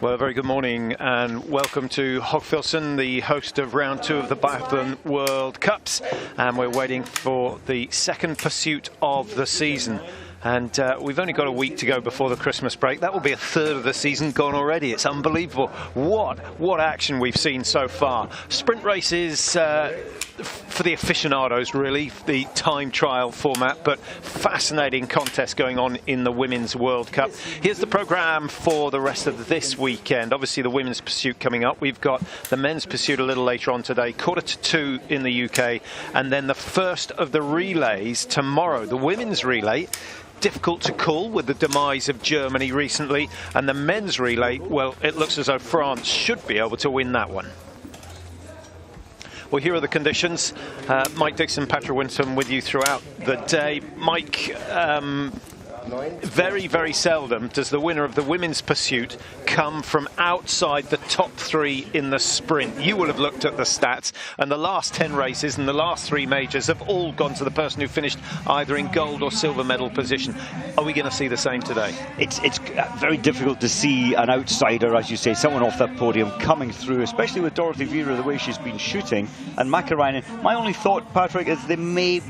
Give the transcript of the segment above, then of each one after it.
Well, a very good morning and welcome to Hochfilzen, the host of round 2 of the Biathlon World Cups, and we're waiting for the second pursuit of the season. And we've only got a week to go before the Christmas break. That will be a third of the season gone already. It's unbelievable what action we've seen so far. Sprint races for the aficionados, really, the time trial format, but fascinating contest going on in the Women's World Cup. Here's the programme for the rest of this weekend. Obviously, the women's pursuit coming up. We've got the men's pursuit a little later on today, 1:45 in the UK, and then the first of the relays tomorrow. The women's relay, difficult to call with the demise of Germany recently, and the men's relay, well, it looks as though France should be able to win that one. Well, here are the conditions. Mike Dixon, Patrick Winton with you throughout the day. Mike, very, very seldom does the winner of the women's pursuit come from outside the top 3 in the sprint. You will have looked at the stats, and the last 10 races and the last 3 majors have all gone to the person who finished either in gold or silver medal position. Are we going to see the same today? It's very difficult to see an outsider, as you say, someone off that podium coming through, especially with Dorothy Vera, the way she's been shooting, and Mäkäräinen. My only thought, Patrick, is they may,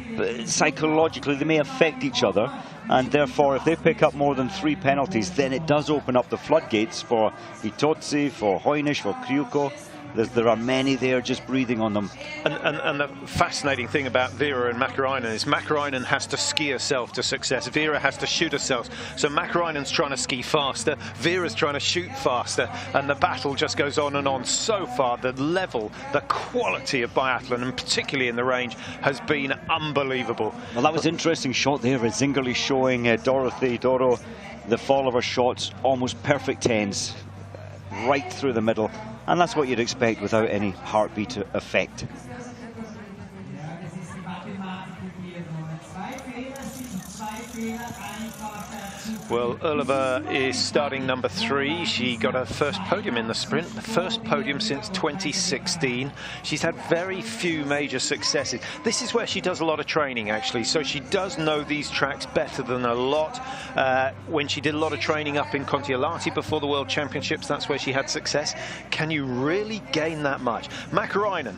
psychologically, they may affect each other. And therefore, if they pick up more than 3 penalties, then it does open up the floodgates for Vitozzi, for Heunisch, for Kriuko. There are many there just breathing on them. And the fascinating thing about Vera and Mäkäräinen is Mäkäräinen has to ski herself to success. Vera has to shoot herself. So Mäkäräinen's trying to ski faster, Vera's trying to shoot faster, and the battle just goes on and on. So far, the level, the quality of biathlon, and particularly in the range, has been unbelievable. Well, that was an interesting shot there. Zingerle showing Dorothy Doro the fall of her shots, almost perfect 10s, right through the middle. And that's what you'd expect without any heartbeat effect. Well, Oliver is starting number 3. She got her first podium in the sprint, the first podium since 2016. She's had very few major successes. This is where she does a lot of training, actually, so she does know these tracks better than a lot. When she did a lot of training up in Kontiolahti before the World Championships, that's where she had success. Can you really gain that much? Mäkäräinen,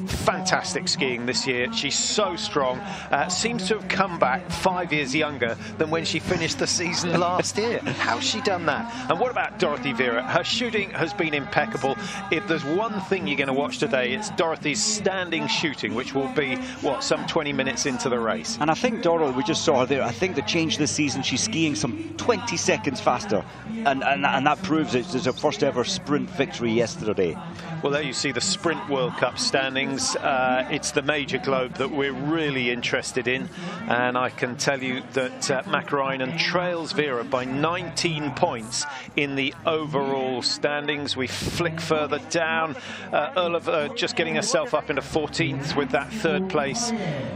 fantastic skiing this year. She's so strong. Seems to have come back 5 years younger than when she finished the season last year. How's she done that? And what about Dorothy Vera? Her shooting has been impeccable. If there's one thing you're going to watch today, it's Dorothy's standing shooting, which will be, what, some 20 minutes into the race. And I think Doro, we just saw her there, I think the change this season, she's skiing some 20 seconds faster. And that proves it. It's her first ever sprint victory yesterday. Well, there you see the Sprint World Cup standings. It's the major globe that we're really interested in. And I can tell you that Mäkäräinen trails Vera by 19 points in the overall standings. We flick further down. Oliver just getting herself up into 14th with that 3rd place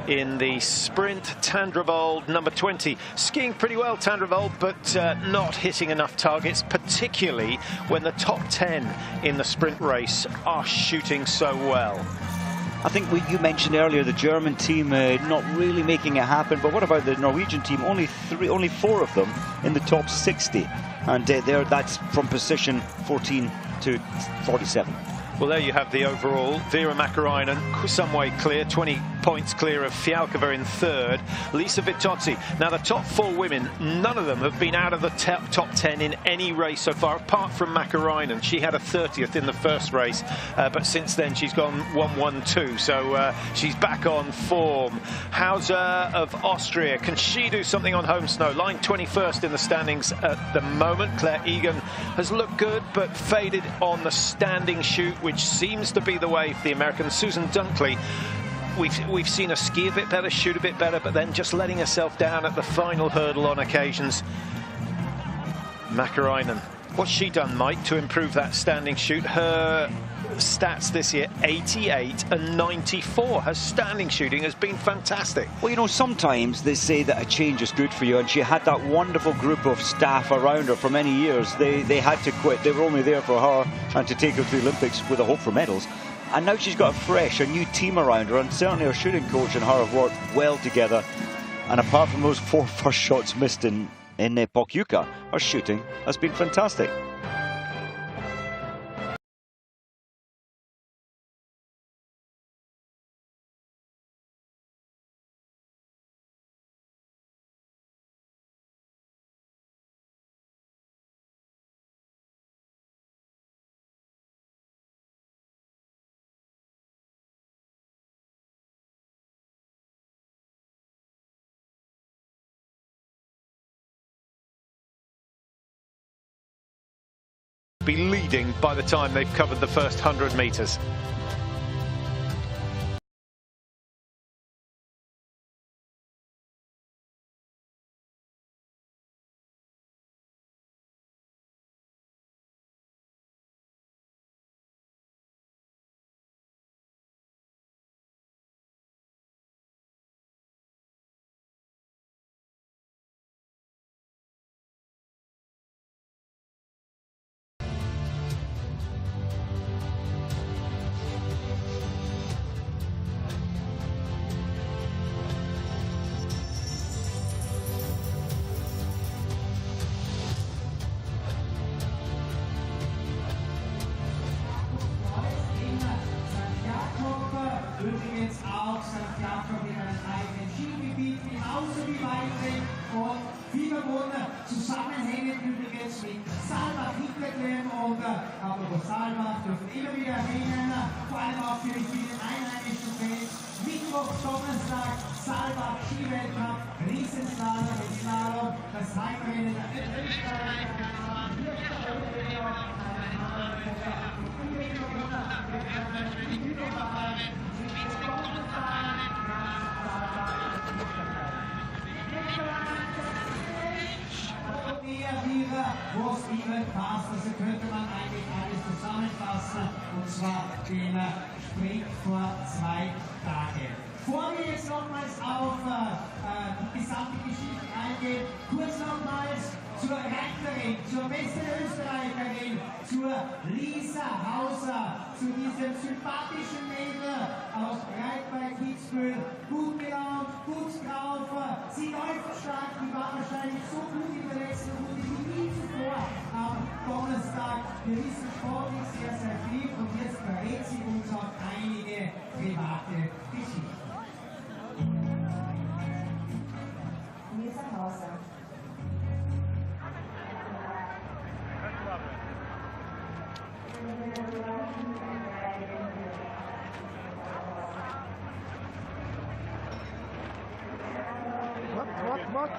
in the sprint. Tandrevold, number 20, skiing pretty well, Tandrevold, but not hitting enough targets, particularly when the top 10 in the sprint race are shooting so well. I think you mentioned earlier the German team not really making it happen, but what about the Norwegian team? Only 4 of them in the top 60, and that's from position 14 to 47. Well, there you have the overall. Vera Mäkäräinen, some way clear, 20 points clear of Fialková in 3rd. Lisa Vitozzi. Now, the top 4 women, none of them have been out of the top 10 in any race so far, apart from Mäkäräinen. She had a 30th in the first race, but since then she's gone 1-1-2, so she's back on form. Hauser of Austria, can she do something on home snow? Lying 21st in the standings at the moment. Claire Egan has looked good, but faded on the standing shoot, which seems to be the way for the American. Susan Dunkley, we've seen her ski a bit better, shoot a bit better, but then just letting herself down at the final hurdle on occasions. Mäkäräinen, what's she done, Mike, to improve that standing shoot? Her stats this year, 88 and 94. Her standing shooting has been fantastic. Well, you know, sometimes they say that a change is good for you, and she had that wonderful group of staff around her for many years. They had to quit. They were only there for her and to take her to the Olympics with a hope for medals. And now she's got a new team around her, and certainly her shooting coach and her have worked well together. And apart from those 4 first shots missed in Pokljuka, her shooting has been fantastic. Be leading by the time they've covered the first 100 metres. Übrigens auch Fialková mit einem eigenen Skigebiet, genauso wie Weitring und Fieberbrunn, zusammenhängend übrigens mit Saalbach Hinterklemm und apropos Saalbach dürfen immer wieder erwähnen, vor allem auch für die vielen einheimischen Fans. Mittwoch, Donnerstag, Saalbach Skiweltcup, Riesenslalom, Slalom, das Heimrennen der Österreicher. Wo es ihnen passt, also könnte man eigentlich alles zusammenfassen, und zwar den Sprint vor 2 Tagen. Bevor wir jetzt nochmals auf die gesamte Geschichte eingehen, kurz nochmals zur Reiterin, zur besten Österreicherin, zur Lisa Hauser, zu diesem sympathischen Mädel aus Breitbeit-Kitzbühel, gut gelaunt, gut drauf, sie läuft stark, die war wahrscheinlich so gut in der letzten Runde wie nie zuvor am Donnerstag. Wir wissen sportlich sehr, sehr viel und jetzt verrät sie uns auch einige private Geschichten. Lisa Hauser. What?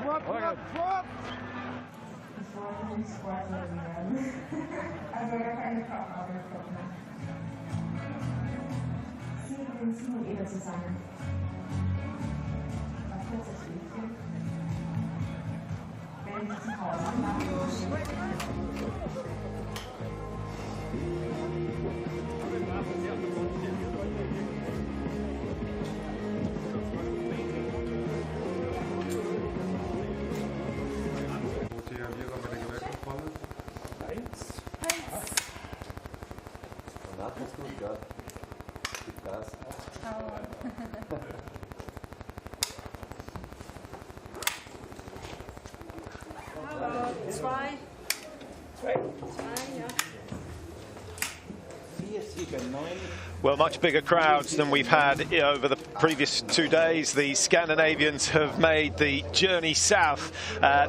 Bevor ich Sportlerin werden. Also gar keine Körperarbeit kommen. Sie und Simon Eder zusammen. Ein kurzes Mädchen. Wenn sie zu Hause machen. That's good, God. Good pass. Zwei, ja. Well, much bigger crowds than we've had over the previous 2 days. The Scandinavians have made the journey south.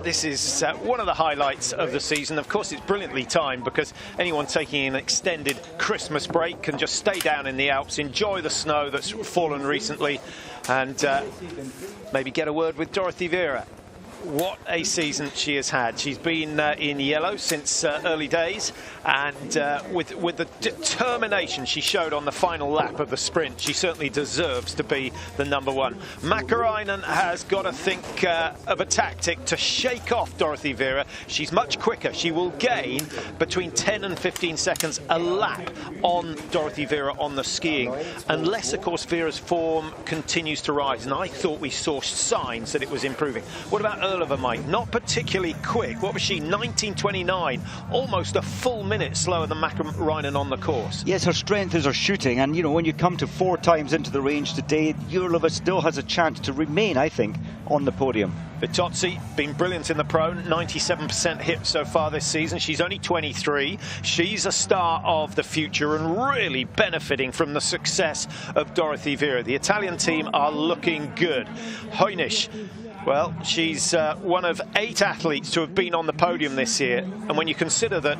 This is one of the highlights of the season. Of course, it's brilliantly timed because anyone taking an extended Christmas break can just stay down in the Alps, enjoy the snow that's fallen recently, and maybe get a word with Dorothy Vera. What a season she has had. She's been in yellow since early days, and with the determination she showed on the final lap of the sprint, she certainly deserves to be the #1. Mäkinen has got to think of a tactic to shake off Dorothy Vera. She's much quicker. She will gain between 10 and 15 seconds a lap on Dorothy Vera on the skiing, unless, of course, Vera's form continues to rise, and I thought we saw signs that it was improving. What about Erlova, Mike, not particularly quick. What was she? 19:29, almost a full minute slower than Mäkinen on the course. Yes, her strength is her shooting, and you know, when you come to 4 times into the range today, Erlova still has a chance to remain, I think, on the podium. Vitozzi, been brilliant in the Pro, 97% hit so far this season. She's only 23. She's a star of the future and really benefiting from the success of Dorothy Vera. The Italian team are looking good. Heunisch, well, she's one of 8 athletes to have been on the podium this year. And when you consider that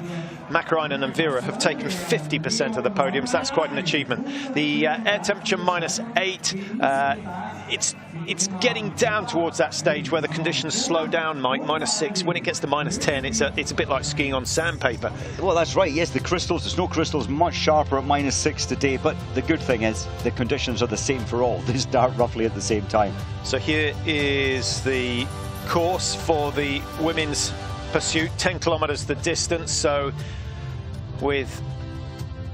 Mäkinen and Vera have taken 50% of the podiums, that's quite an achievement. The air temperature -8. It's getting down towards that stage where the conditions slow down, Mike, -6. When it gets to -10, it's a bit like skiing on sandpaper. Well, that's right. Yes, the snow crystals, much sharper at -6 today. But the good thing is the conditions are the same for all. They start roughly at the same time. So here is the course for the women's pursuit, 10 kilometers the distance. So with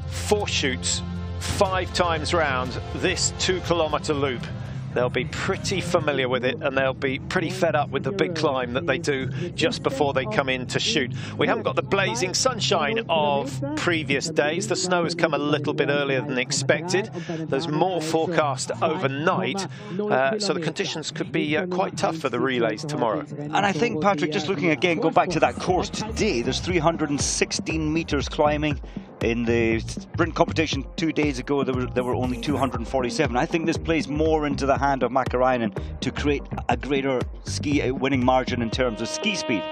4 shoots, 5 times round this 2-kilometer loop. They'll be pretty familiar with it, and they'll be pretty fed up with the big climb that they do just before they come in to shoot. We haven't got the blazing sunshine of previous days. The snow has come a little bit earlier than expected. There's more forecast overnight, so the conditions could be quite tough for the relays tomorrow. And I think, Patrick, just looking again, go back to that course today, there's 316 meters climbing. In the sprint competition 2 days ago, there were only 247. I think this plays more into the hand of Mäkinen to create a greater ski winning margin in terms of ski speed.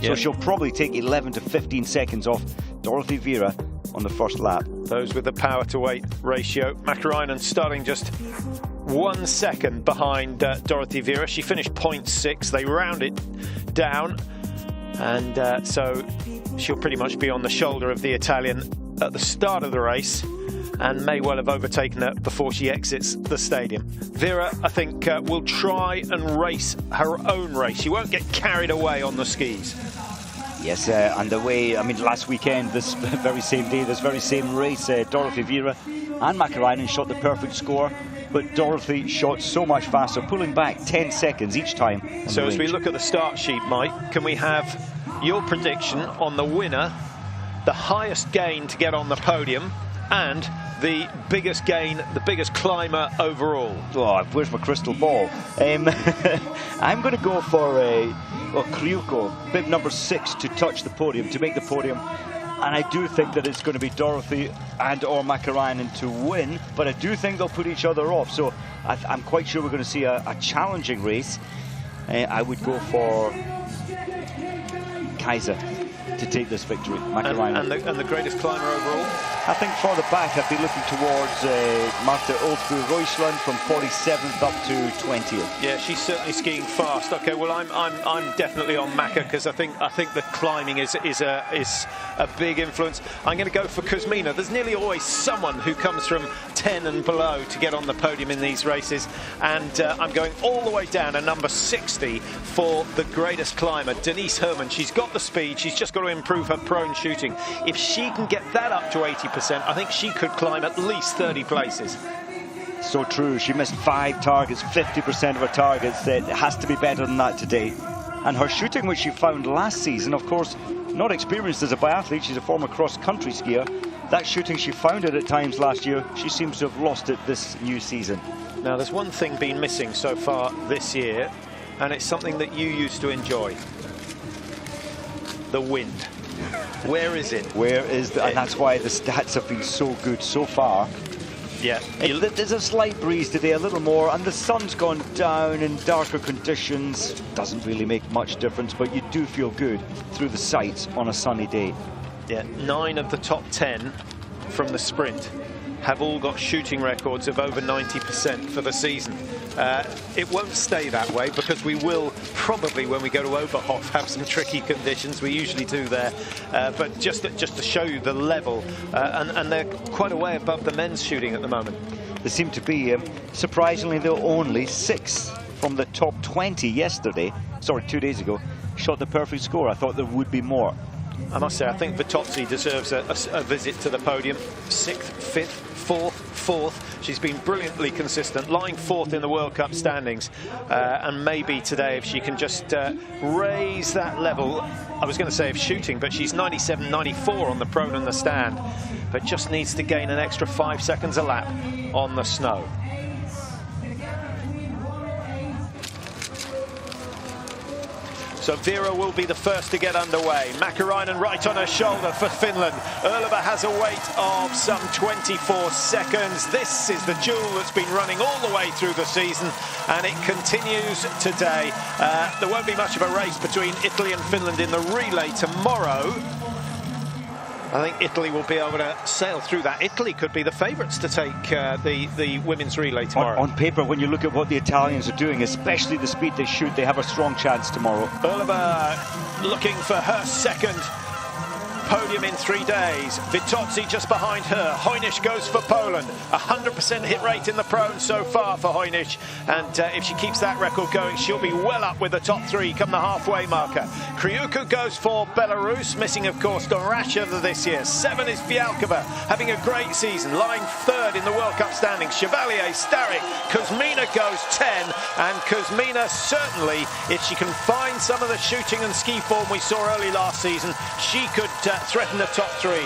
So she'll probably take 11 to 15 seconds off Dorothy Vera on the first lap. Those with the power to weight ratio. Mäkinen starting just 1 second behind Dorothy Vera. She finished 0.6. They round it down, and so she'll pretty much be on the shoulder of the Italian at the start of the race, and may well have overtaken her before she exits the stadium. Vera, I think, will try and race her own race. She won't get carried away on the skis. Yes, and the way, I mean, last weekend, this very same day, this very same race, Dorothy Vera and Mäkinen shot the perfect score, but Dorothy shot so much faster, pulling back 10 seconds each time. So as we look at the start sheet, Mike, can we have your prediction on the winner, the highest gain to get on the podium, and the biggest gain, the biggest climber overall? Oh, where's my crystal ball? I'm going to go for Kryuko, bib number 6, to touch the podium, to make the podium. And I do think that it's going to be Dorothy and or Mäkinen to win, but I do think they'll put each other off. So I'm quite sure we're going to see a challenging race. I would go for Kaiser to take this victory. And the greatest climber overall? I think for the back, I'd be looking towards Marta Olsbu-Roysland from 47th up to 20th. Yeah, she's certainly skiing fast. Okay, well, I'm definitely on Maka, because I think the climbing is a big influence. I'm going to go for Kuzmina. There's nearly always someone who comes from 10 and below to get on the podium in these races, and I'm going all the way down to number 60 for the greatest climber, Denise Herrmann. She's got the speed. She's just got to improve her prone shooting. If she can get that up to 80%, I think she could climb at least 30 places. So true. She missed 5 targets, 50% of her targets. It has to be better than that today. And her shooting, which she found last season, of course, not experienced as a biathlete, she's a former cross-country skier. That shooting, she found it at times last year. She seems to have lost it this new season. Now, there's one thing been missing so far this year, and it's something that you used to enjoy. The wind. Where is it? Where is the, and that's why the stats have been so good so far. Yeah. There's a slight breeze today, a little more, and the sun's gone down in darker conditions. Doesn't really make much difference, but you do feel good through the sights on a sunny day. Yeah, 9 of the top 10 from the sprint have all got shooting records of over 90% for the season. It won't stay that way, because we will probably, when we go to Oberhof, have some tricky conditions. We usually do there, but just to show you the level, and they're quite a way above the men's shooting at the moment. There seem to be, surprisingly though, only 6 from the top 20 yesterday, sorry, 2 days ago, shot the perfect score. I thought there would be more. I must say, I think Vitozzi deserves a visit to the podium. 6th, 5th, 4th, 4th. She's been brilliantly consistent, lying 4th in the World Cup standings. And maybe today, if she can just raise that level, I was going to say of shooting, but she's 97, 94 on the prone and the stand, but just needs to gain an extra 5 seconds a lap on the snow. So Vera will be the first to get underway. Mäkäräinen right on her shoulder for Finland. Erlova has a wait of some 24 seconds. This is the duel that's been running all the way through the season, and it continues today. There won't be much of a race between Italy and Finland in the relay tomorrow. I think Italy will be able to sail through that. Italy could be the favourites to take the women's relay tomorrow. On paper, when you look at what the Italians are doing, especially the speed they shoot, they have a strong chance tomorrow. Erlova looking for her second podium in 3 days. Vitozzi just behind her. Hojnish goes for Poland. 100% hit rate in the prone so far for Hojnish, and if she keeps that record going, she'll be well up with the top 3 come the halfway marker. Kriuku goes for Belarus, missing of course Goracheva this year. 7 is Fialková, having a great season, lying 3rd in the World Cup standings. Chevalier, Starik, Kuzmina goes 10, and Kuzmina certainly, if she can find some of the shooting and ski form we saw early last season, she could threaten the top 3.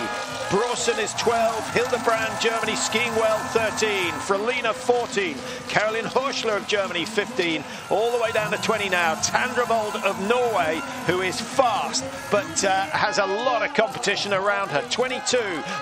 Bråsen is 12, Hildebrand, Germany, skiing well, 13, Frelina, 14, Caroline Horschler of Germany, 15, all the way down to 20 now. Tandrevold of Norway, who is fast, but has a lot of competition around her, 22,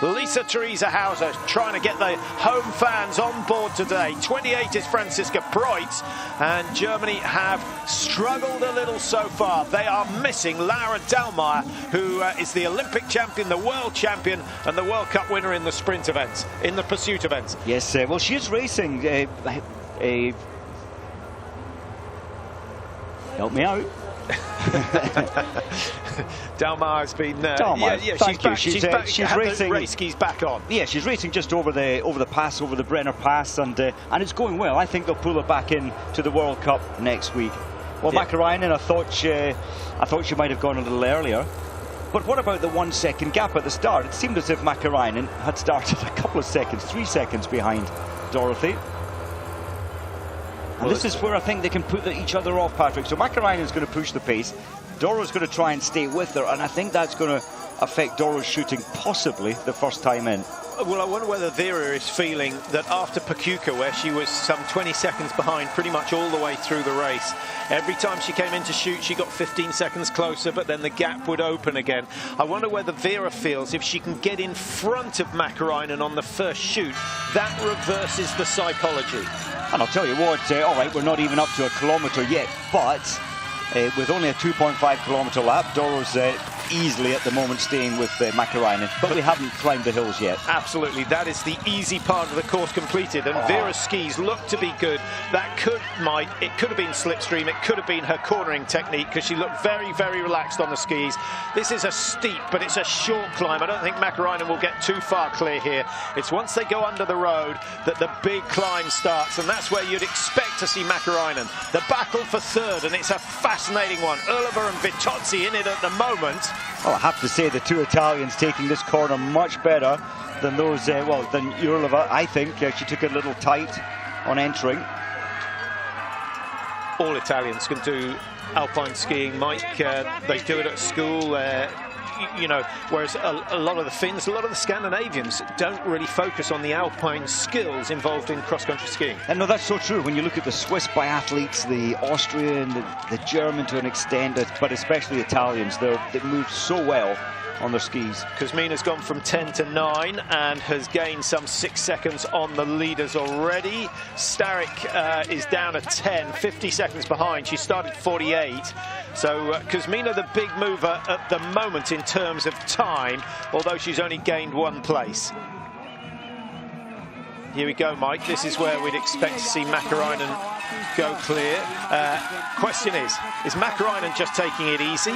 Lisa Theresa Hauser, trying to get the home fans on board today. 28 is Franziska Preutz, and Germany have struggled a little so far. They are missing Laura Dahlmeier, who is the Olympic champion, the world champion, and the World Cup winner in the sprint events, in the pursuit events. Yes, well, she is racing help me out. Dahlmeier's been she's racing. Race skis back on. Yeah, she's racing just over the pass, over the Brenner Pass, and it's going well. I think they'll pull her back in to the World Cup next week. Well, yeah. Mäkäräinen, I thought she might have gone a little earlier. But what about the 1 second gap at the start? It seemed as if Mäkäräinen had started a couple of seconds, 3 seconds behind Dorothy. And this is where I think they can put each other off, Patrick. So Mäkäräinen is going to push the pace. Doro's going to try and stay with her, and I think that's going to affect Doro's shooting possibly the first time in. Well, I wonder whether Vera is feeling that after Pachuca, where she was some 20 seconds behind pretty much all the way through the race, every time she came in to shoot, she got 15 seconds closer, but then the gap would open again. I wonder whether Vera feels if she can get in front of Mäkäräinen on the first shoot, that reverses the psychology. And I'll tell you what, all right, we're not even up to a kilometre yet, but with only a 2.5 kilometre lap, Doro's easily at the moment staying with Mäkäräinen, but we haven't climbed the hills yet. Absolutely, that is the easy part of the course completed, and Vera's skis look to be good. That it could have been slipstream, it could have been her cornering technique, because she looked very, very relaxed on the skis. This is a steep, but it's a short climb. I don't think Mäkäräinen will get too far clear here. It's once they go under the road that the big climb starts, and that's where you'd expect to see Mäkäräinen. The battle for 3rd, and it's a fascinating one. Erlova and Vitozzi in it at the moment. Well, I have to say the 2 Italians taking this corner much better than those, than Erlova. I think she took it a little tight on entering. All Italians can do alpine skiing, Mike. They do it at school. You know, whereas a lot of the Finns, a lot of the Scandinavians don't really focus on the alpine skills involved in cross-country skiing. And no, that's so true. When you look at the Swiss biathletes, the Austrian, the German to an extent, but especially Italians, they move so well on their skis. Kuzmina's gone from 10 to 9 and has gained some 6 seconds on the leaders already. Starik is down at 10, 50 seconds behind. She started 48. So Kuzmina the big mover at the moment in terms of time, although she's only gained 1 place. Here we go, Mike. This is where we'd expect to see Mäkäräinen go clear. Question is Mäkäräinen just taking it easy?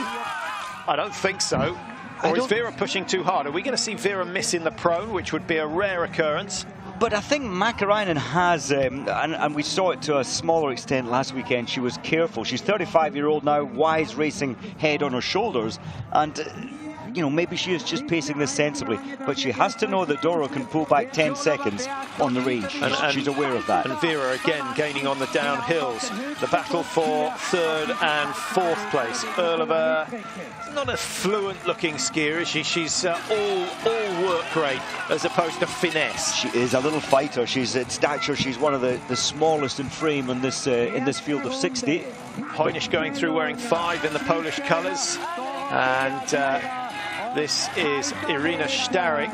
I don't think so. Or is Vera pushing too hard? Are we going to see Vera miss in the prone, which would be a rare occurrence? But I think Mäkäräinen has, and we saw it to a smaller extent last weekend, she was careful. She's 35-year-old now, wise, racing head on her shoulders. And you know, maybe she is just pacing this sensibly, but she has to know that Doro can pull back 10 seconds on the range. She's aware of that. And Vera again gaining on the downhills. The battle for third and fourth place. Erlova, not a fluent looking skier, is she? She's all work rate as opposed to finesse. She is a little fighter. She's at stature. She's one of the smallest in frame in this field of 60. Hojnish going through wearing 5 in the Polish colours. And this is Irina Starik,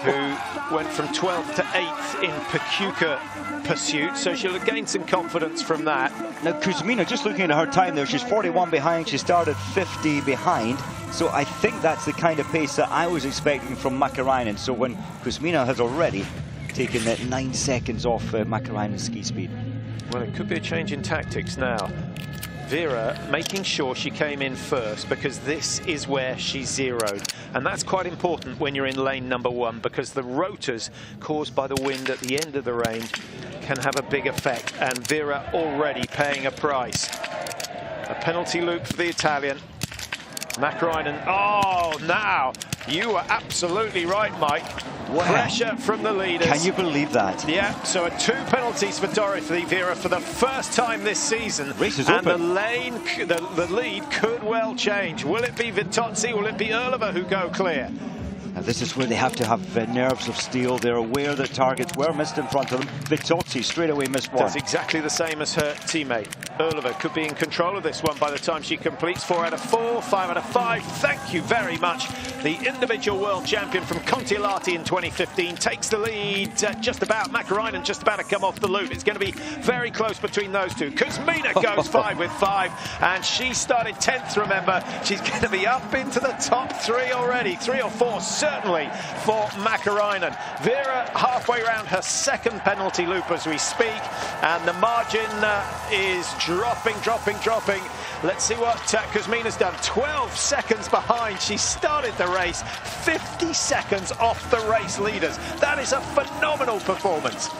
who went from 12th to 8th in Pachuca pursuit, so she'll have gained some confidence from that. Now Kuzmina, just looking at her time there, she's 41 behind, she started 50 behind, so I think that's the kind of pace that I was expecting from Mäkäräinen. So when Kuzmina has already taken that 9 seconds off Mäkäräinen's ski speed. Well, it could be a change in tactics now. Vera making sure she came in first, because this is where she zeroed. And that's quite important when you're in lane number 1, because the rotors caused by the wind at the end of the range can have a big effect. And Vera already paying a price. A penalty loop for the Italian. Mäkäräinen, oh, now, you were absolutely right, Mike. Wow. Pressure from the leaders. Can you believe that? Yeah, so 2 penalties for Dorothy Vera for the first time this season. Race is and open. the lead could well change. Will it be Vitozzi? Will it be Erlova who go clear? Now this is where they have to have nerves of steel. They're aware that targets were missed in front of them. Vitozzi straight away missed one. Does exactly the same as her teammate. Erlova could be in control of this one by the time she completes. 4 out of 4, 5 out of 5. Thank you very much. The individual world champion from Kontiolahti in 2015 takes the lead just about. Mäkäräinen just about to come off the loop. It's going to be very close between those two. Kuzmina goes 5 with 5, and she started 10th, remember. She's going to be up into the top 3 already. 3 or 4 certainly for Mäkäräinen. Vera halfway around her 2nd penalty loop as we speak, and the margin is dropping. Let's see what Kuzmina's done. 12 seconds behind. She started the race 50 seconds off the race leaders. That is a phenomenal performance.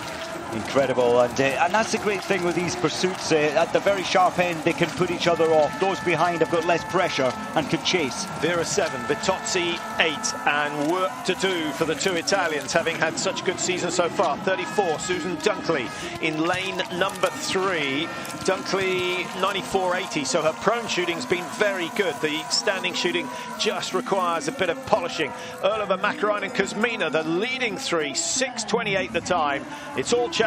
Incredible, and that's the great thing with these pursuits. At the very sharp end, they can put each other off. Those behind have got less pressure and can chase. Vera 7, Vitozzi 8, and work to do for the 2 Italians, having had such a good season so far. 34, Susan Dunkley in lane number 3. Dunkley 94.80, so her prone shooting's been very good. The standing shooting just requires a bit of polishing. Erlova, Mäkäräinen, Kuzmina, the leading 3, 6.28 the time. It's all change.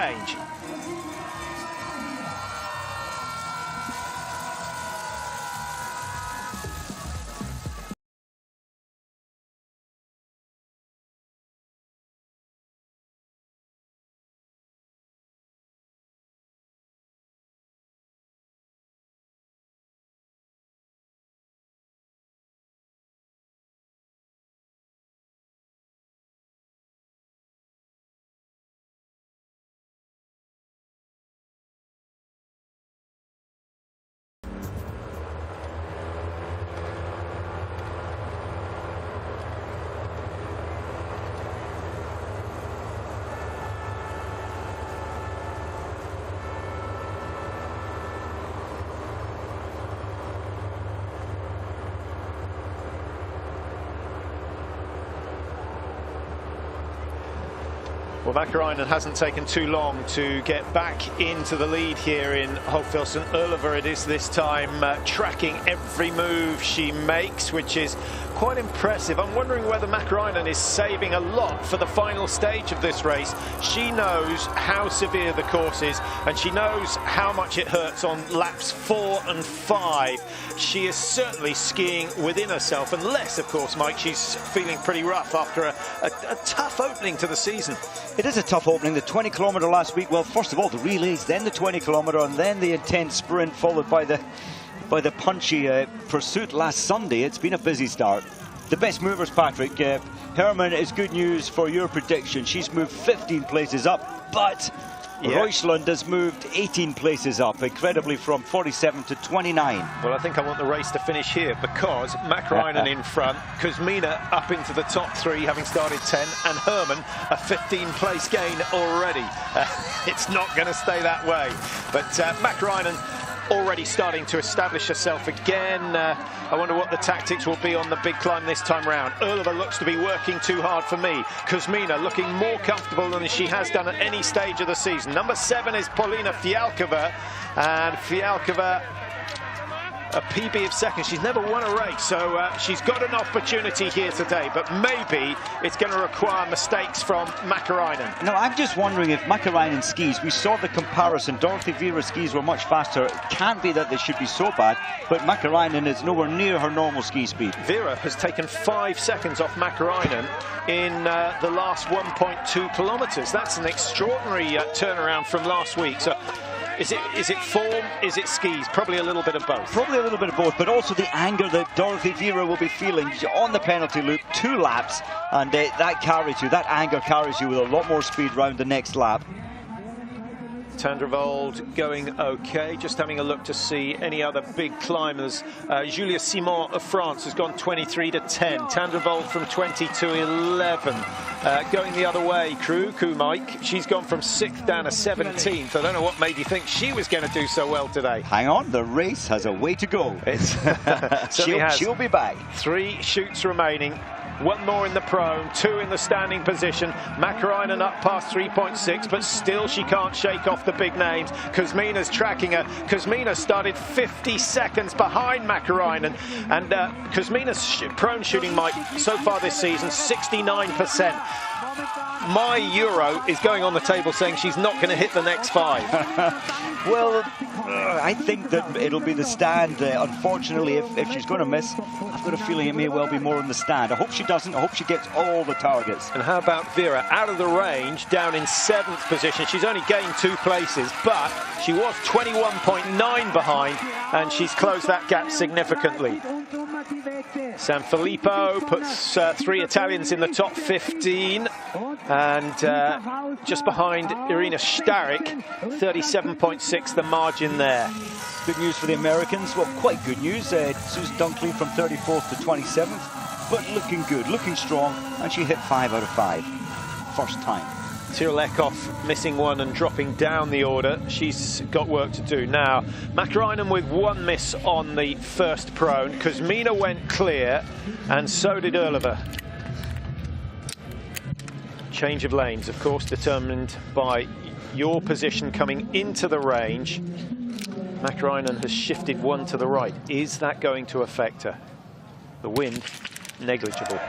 Well, Mäkäräinen hasn't taken too long to get back into the lead here in Hochfilzen. Erlova it is this time, tracking every move she makes, which is quite impressive. I'm wondering whether Mäkäräinen is saving a lot for the final stage of this race. She knows how severe the course is, and she knows how much it hurts on laps 4 and 5. She is certainly skiing within herself, unless, of course, Mike, she's feeling pretty rough after a tough opening to the season. It is a tough opening. The 20-kilometre last week, well, first of all, the relays, then the 20-kilometre, and then the intense sprint, followed by the punchy pursuit last Sunday. It's been a busy start. The best movers, Patrick. Herman is good news for your prediction. She's moved 15 places up, but Roysland has moved 18 places up, incredibly, from 47 to 29. Well, I think I want the race to finish here, because Mäkäräinen in front, Kuzmina up into the top 3, having started 10, and Herman a 15-place gain already. It's not going to stay that way. But Mäkäräinen already starting to establish herself again. I wonder what the tactics will be on the big climb this time round. Oliver looks to be working too hard for me. Kuzmina looking more comfortable than she has done at any stage of the season. Number 7 is Paulina Fialková, and Fialková, a PB of second. She's never won a race, so she's got an opportunity here today, but maybe it's going to require mistakes from Mäkäräinen. No, I'm just wondering if Mäkäräinen skis, we saw the comparison, Dorothy Viera's skis were much faster. It can't be that they should be so bad, but Mäkäräinen is nowhere near her normal ski speed. Viera has taken 5 seconds off Mäkäräinen in the last 1.2 kilometres. That's an extraordinary turnaround from last week. So is it form? Is it skis? Probably a little bit of both. Probably a little bit of both, but also the anger that Dorothy Viera will be feeling on the penalty loop, 2 laps, and that carries you, that anger carries you with a lot more speed round the next lap. Tendrevold going okay, just having a look to see any other big climbers. Julia Simon of France has gone 23 to 10. Tendrevold from 20 to 11. Going the other way, Kruku Mike, she's gone from 6th down to 17th. I don't know what made you think she was going to do so well today. Hang on, the race has a way to go. She'll be back. 3 shoots remaining. 1 more in the prone, 2 in the standing position. Mäkäräinen up past 3.6, but still she can't shake off the big names. Kuzmina's tracking her. Kuzmina started 50 seconds behind Mäkäräinen, and Kuzmina's prone shooting, Mike, so far this season, 69%. My Euro is going on the table saying she's not going to hit the next 5. Well, I think that it'll be the stand. Unfortunately, if she's going to miss, I've got a feeling it may well be more in the stand. I hope she doesn't. I hope she gets all the targets. And how about Viera? Out of the range, down in 7th position. She's only gained 2 places, but she was 21.9 behind, and she's closed that gap significantly. Sanfilippo puts 3 Italians in the top 15, and just behind Irina Starik, 37.6 the margin there. Good news for the Americans. Well, quite good news. Susan Dunkley from 34th to 27th, but looking good, looking strong, and she hit 5 out of 5. First time. Tyrell Eckhoff missing 1 and dropping down the order. She's got work to do now. Mäkäräinen with 1 miss on the first prone. Kuzmina went clear, and so did Oliver. Change of lanes, of course, determined by your position coming into the range. Mäkäräinen has shifted 1 to the right. Is that going to affect her? The wind, negligible.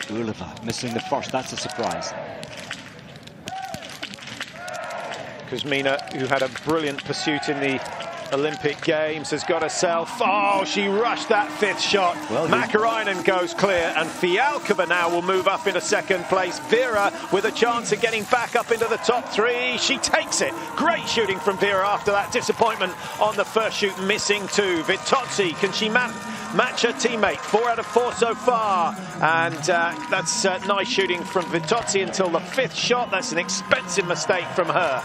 Oliver missing the first, that's a surprise. Kuzmina, who had a brilliant pursuit in the Olympic Games, has got herself... Oh, she rushed that 5th shot. Well, Mäkäräinen goes clear, and Fialková now will move up into 2nd place. Viera with a chance of getting back up into the top 3. She takes it. Great shooting from Viera after that disappointment on the first shoot, missing 2. Vitozzi, can she match her teammate? 4 out of 4 so far, and that's nice shooting from Vitozzi until the 5th shot. That's an expensive mistake from her.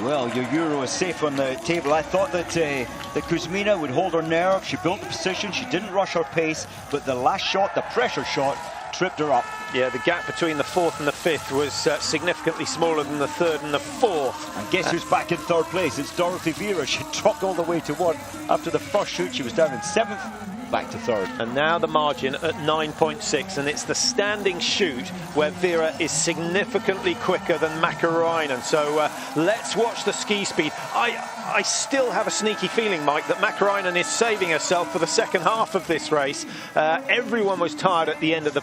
Well, your Euro is safe on the table. I thought that Kuzmina would hold her nerve. She built the position, she didn't rush her pace, but the last shot, the pressure shot, tripped her up. Yeah, the gap between the 4th and the 5th was significantly smaller than the 3rd and the 4th. And guess who's back in 3rd place? It's Dorothy Viera. She dropped all the way to 1. After the first shoot, she was down in 7th, back to 3rd. And now the margin at 9.6, and it's the standing shoot where Viera is significantly quicker than Mäkäräinen. So let's watch the ski speed. I still have a sneaky feeling, Mike, that Mäkäräinen is saving herself for the second half of this race. Everyone was tired at the end of the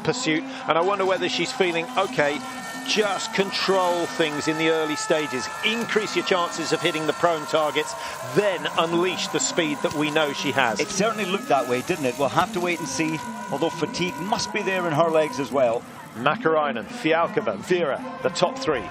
pursuit, and I wonder whether she's feeling, okay, just control things in the early stages, increase your chances of hitting the prone targets, then unleash the speed that we know she has. It certainly looked that way, didn't it? We'll have to wait and see, although fatigue must be there in her legs as well. Mäkäräinen, Fialková, Viera, the top 3.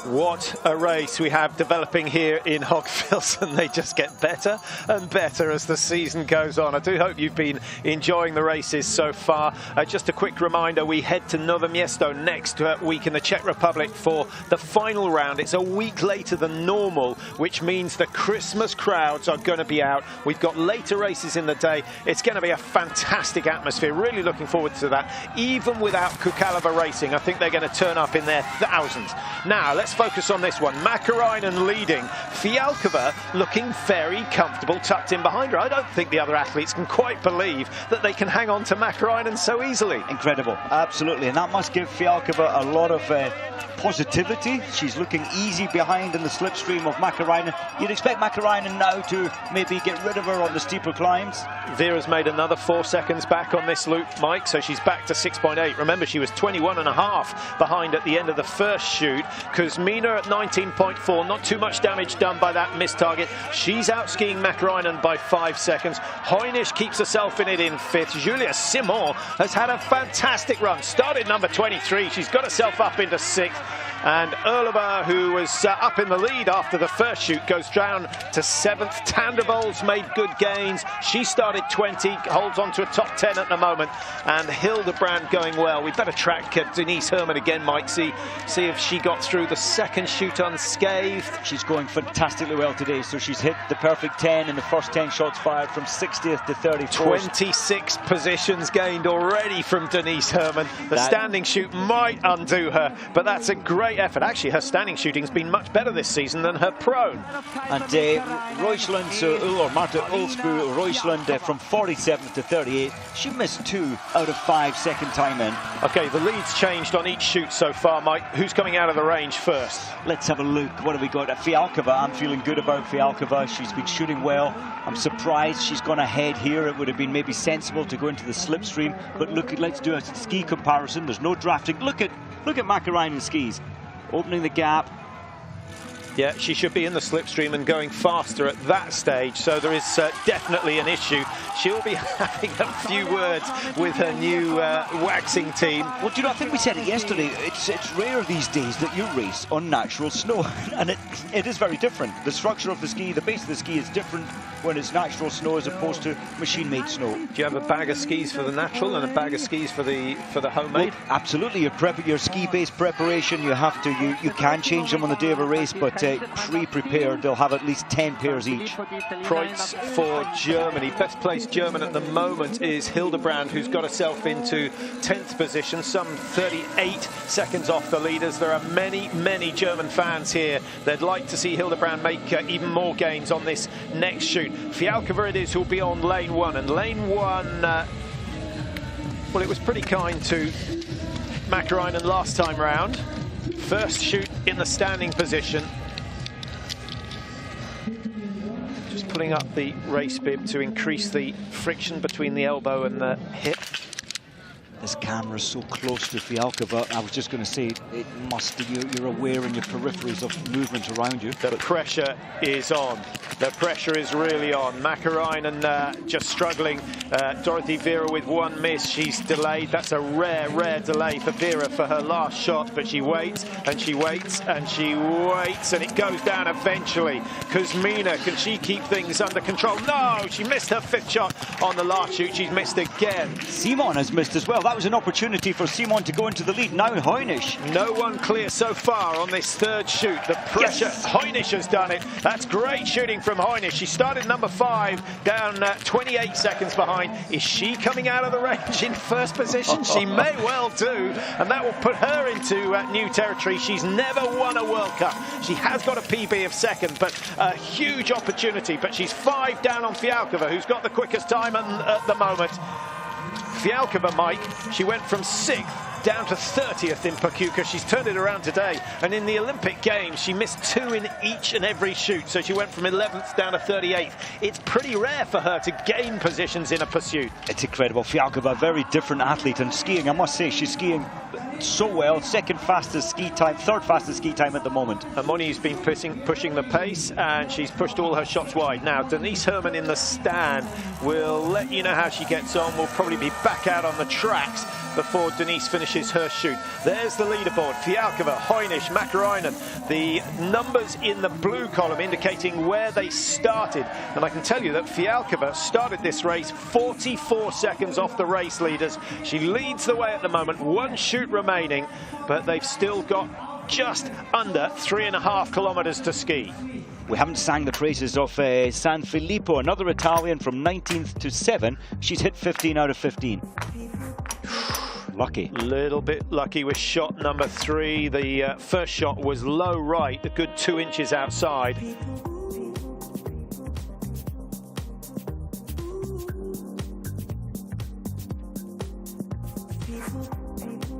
What a race we have developing here in Hochfilzen. They just get better and better as the season goes on. I do hope you've been enjoying the races so far. Just a quick reminder, we head to Nowe Miesto next week in the Czech Republic for the final round. It's a week later than normal, which means the Christmas crowds are going to be out. We've got later races in the day. It's going to be a fantastic atmosphere. Really looking forward to that. Even without Kukalova racing, I think they're going to turn up in their thousands. Now, let's focus on this one. Makarainen leading. Fialková looking very comfortable, tucked in behind her. I don't think the other athletes can quite believe that they can hang on to Makarainen so easily. Incredible, absolutely. And that must give Fialková a lot of positivity. She's looking easy behind in the slipstream of Makarainen. You'd expect Makarainen now to maybe get rid of her on the steeper climbs. Vera's made another 4 seconds back on this loop, Mike, so she's back to 6.8. Remember, she was 21.5 behind at the end of the first shoot. Kuzminová at 19.4, not too much damage done by that missed target. She's out skiing Makarainen by 5 seconds. Heinisch keeps herself in it in 5th. Julia Simon has had a fantastic run. Started number 23. She's got herself up into 6th. And Erleba, who was up in the lead after the first shoot, goes down to 7th. Tandervold's made good gains. She started 20, holds on to a top 10 at the moment. And Hildebrand going well. We better track Denise Herrmann again, Mike, see if she got through the second shoot unscathed. She's going fantastically well today, so she's hit the perfect 10 in the first 10 shots fired from 60th to 34th. 26 positions gained already from Denise Herrmann. The standing shoot might undo her, but that's a great effort. Actually, her standing shooting's been much better this season than her prone. And Roysland, or Marta Ulsbu, Roysland from 47th to 38. She missed 2 out of 5 second time in. Okay, the lead's changed on each shoot so far, Mike. Who's coming out of the range first? Let's have a look. What have we got? Fialková. I'm feeling good about Fialková. She's been shooting well. I'm surprised she's gone ahead here. It would have been maybe sensible to go into the slipstream. But look, let's do a ski comparison. There's no drafting. Look at Makarainen's skis. Opening the gap. Yeah, she should be in the slipstream and going faster at that stage, so there is definitely an issue. She'll be having a few words with her new waxing team. Well, do you know, I think we said it yesterday, it's rare these days that you race on natural snow, and it is very different. The structure of the ski, the base of the ski is different when it's natural snow as opposed to machine-made snow. Do you have a bag of skis for the natural and a bag of skis for the homemade? Well, absolutely. Your ski-based preparation, you have to, you can change them on the day of a race, but pre-prepared, they'll have at least 10 pairs each. Points for Germany. Best placed German at the moment is Hildebrand, who's got herself into 10th position, some 38 seconds off the leaders. There are many German fans here. They'd like to see Hildebrand make even more gains on this next shoot. Fialková it is who'll be on lane 1, and lane 1, well, it was pretty kind to Makarainen last time round. First shoot in the standing position. Just putting up the race bib to increase the friction between the elbow and the hip. This camera's so close to Fialková. I was just going to say, it must, you're aware in your peripheries of movement around you. The pressure is on. The pressure is really on. Makarainen just struggling. Dorothy Vera with one miss. She's delayed. That's a rare delay for Vera for her last shot, but she waits and she waits and she waits, and it goes down eventually. Kuzmina, can she keep things under control? No, she missed her 5th shot on the last shoot. She's missed again. Simon has missed as well. That was an opportunity for Simon to go into the lead. Now Heinisch. No one clear so far on this 3rd shoot. The pressure, yes. Heinisch has done it. That's great shooting from Heinisch. She started number 5, down 28 seconds behind. Is she coming out of the range in 1st position? She may well do, and that will put her into new territory. She's never won a World Cup. She has got a PB of 2nd, but a huge opportunity. But she's 5 down on Fialková, who's got the quickest time at the moment. Fialková, Mike, she went from 6th down to 30th in Pachuca. She's turned it around today, and in the Olympic Games she missed 2 in each and every shoot, so she went from 11th down to 38th. It's pretty rare for her to gain positions in a pursuit. It's incredible. Fialková, very different athlete, and skiing, I must say, she's skiing so well. 2nd fastest ski time, 3rd fastest ski time at the moment. Moni's been pushing the pace, and she's pushed all her shots wide. Now Denise Herrmann in the stand will let you know how she gets on. We'll probably be back out on the tracks before Denise finishes her shoot. There's the leaderboard. Fialková, Heunisch, Mäkäräinen. The numbers in the blue column indicating where they started. And I can tell you that Fialková started this race 44 seconds off the race leaders. She leads the way at the moment, one shoot remaining, but they've still got just under 3.5 kilometers to ski. We haven't sang the praises of San Filippo, another Italian from 19th to 7. She's hit 15 out of 15. Lucky. Little bit lucky with shot number 3. The first shot was low right, a good 2 inches outside.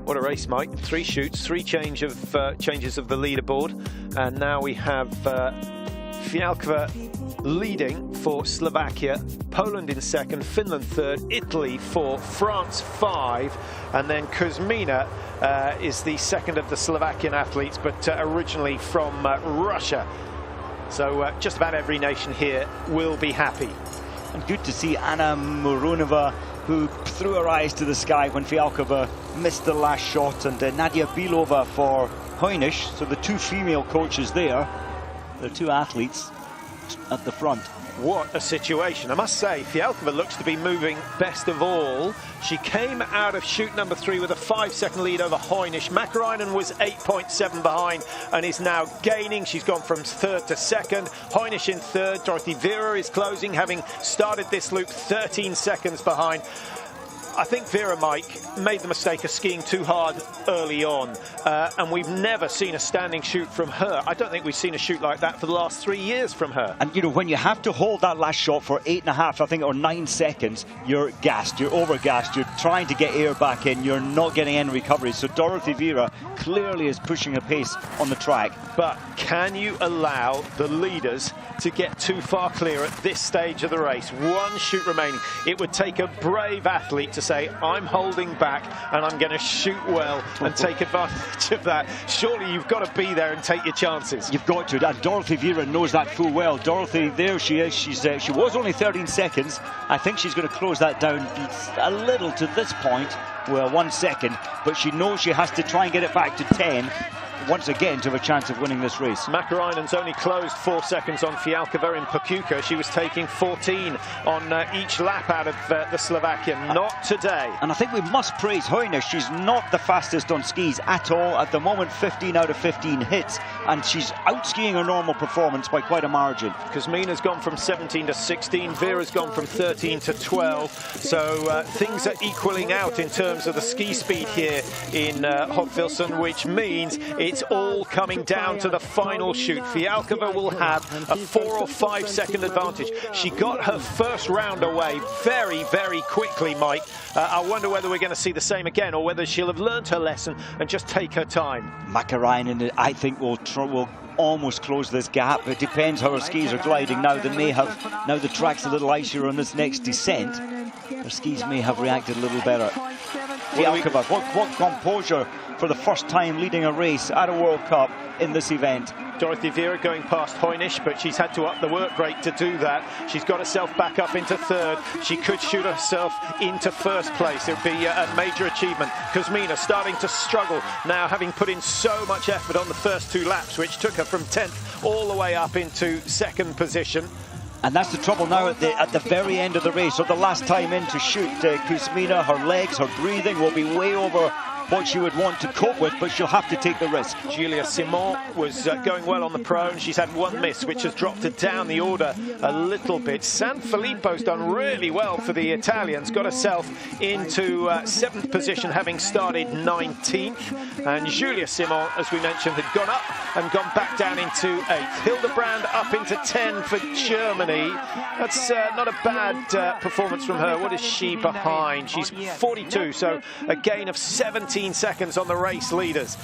What a race, Mike. 3 shoots, 3 changes of the leaderboard. And now we have Fialková leading for Slovakia, Poland in 2nd, Finland 3rd, Italy 4th, France 5, and then Kuzminová is the 2nd of the Slovakian athletes, but originally from Russia. So just about every nation here will be happy. And good to see Anna Muronova, who threw her eyes to the sky when Fialková missed the last shot, and Nadia Bilova for Heunisch. So the 2 female coaches there, the 2 athletes at the front. What a situation. I must say, Fialková looks to be moving best of all. She came out of shoot number 3 with a 5-second lead over Heunisch. Mäkäräinen was 8.7 behind and is now gaining. She's gone from 3rd to 2nd. Heunisch in 3rd. Dorothy Vera is closing, having started this loop 13 seconds behind. I think Vera, Mike, made the mistake of skiing too hard early on, and we've never seen a standing shoot from her. I don't think we've seen a shoot like that for the last 3 years from her. And you know, when you have to hold that last shot for 8.5, I think, or 9 seconds, you're gassed, you're overgassed, you're trying to get air back in, you're not getting any recovery. So Dorothy Vera clearly is pushing a pace on the track. But can you allow the leaders to get too far clear at this stage of the race? 1 shoot remaining. It would take a brave athlete to say, I'm holding back and I'm going to shoot well and take advantage of that. Surely you've got to be there and take your chances. You've got to, and Dorothy Vera knows that full well. Dorothy, there she is. She was only 13 seconds. I think she's going to close that down a little to this point. Well, 1 second, but she knows she has to try and get it back to 10. Once again to have a chance of winning this race. Mäkäräinen's only closed 4 seconds on Fialková in Pachuca. She was taking 14 on each lap out of the Slovakian. Not today. And I think we must praise Heunisch. She's not the fastest on skis at all. At the moment, 15 out of 15 hits, and she's out-skiing her normal performance by quite a margin. Kuzmina's gone from 17 to 16. Vera's gone from 13 to 12. So things are equaling out in terms of the ski speed here in Hochfilzen, which means it's all coming down to the final shoot. Fialková will have a 4 or 5 second advantage. She got her first round away very, very quickly, Mike. I wonder whether we're going to see the same again, or whether she'll have learned her lesson and just take her time. Mäkäräinen, I think, will almost close this gap. It depends how her skis are gliding now. They may have, now the track's a little icier on this next descent, her skis may have reacted a little better. Fialková, what composure for the first time leading a race at a World Cup in this event. Dorothy Vera going past Heunisch, but she's had to up the work rate to do that. She's got herself back up into 3rd. She could shoot herself into 1st place. It would be a major achievement. Kuzminová starting to struggle now, having put in so much effort on the first 2 laps, which took her from 10th all the way up into 2nd position. And that's the trouble now at the very end of the race, or the last time in to shoot. Kuzminová, her legs, her breathing will be way over what she would want to cope with, but she'll have to take the risk. Julia Simon was going well on the prone. She's had 1 miss, which has dropped her down the order a little bit. San Filippo's done really well for the Italians, got herself into 7th position, having started 19th. And Julia Simon, as we mentioned, had gone up and gone back down into 8th. Hildebrand up into 10 for Germany. That's not a bad performance from her. What is she behind? She's 42, so a gain of 17 seconds on the race leaders.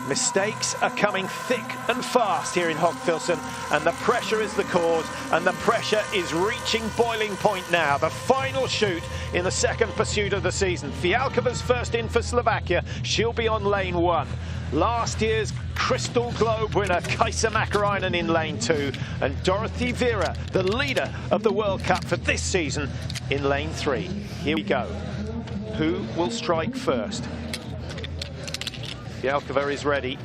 Mistakes are coming thick and fast here in Hochfilzen, and the pressure is the cause, and the pressure is reaching boiling point now. The final shoot in the 2nd pursuit of the season. Fialková's first in for Slovakia. She'll be on lane 1. Last year's Crystal Globe winner Kaisa Mäkäräinen in lane 2, and Dorothy Vera, the leader of the World Cup for this season, in lane 3. Here we go. who will strike first. Fialková is ready.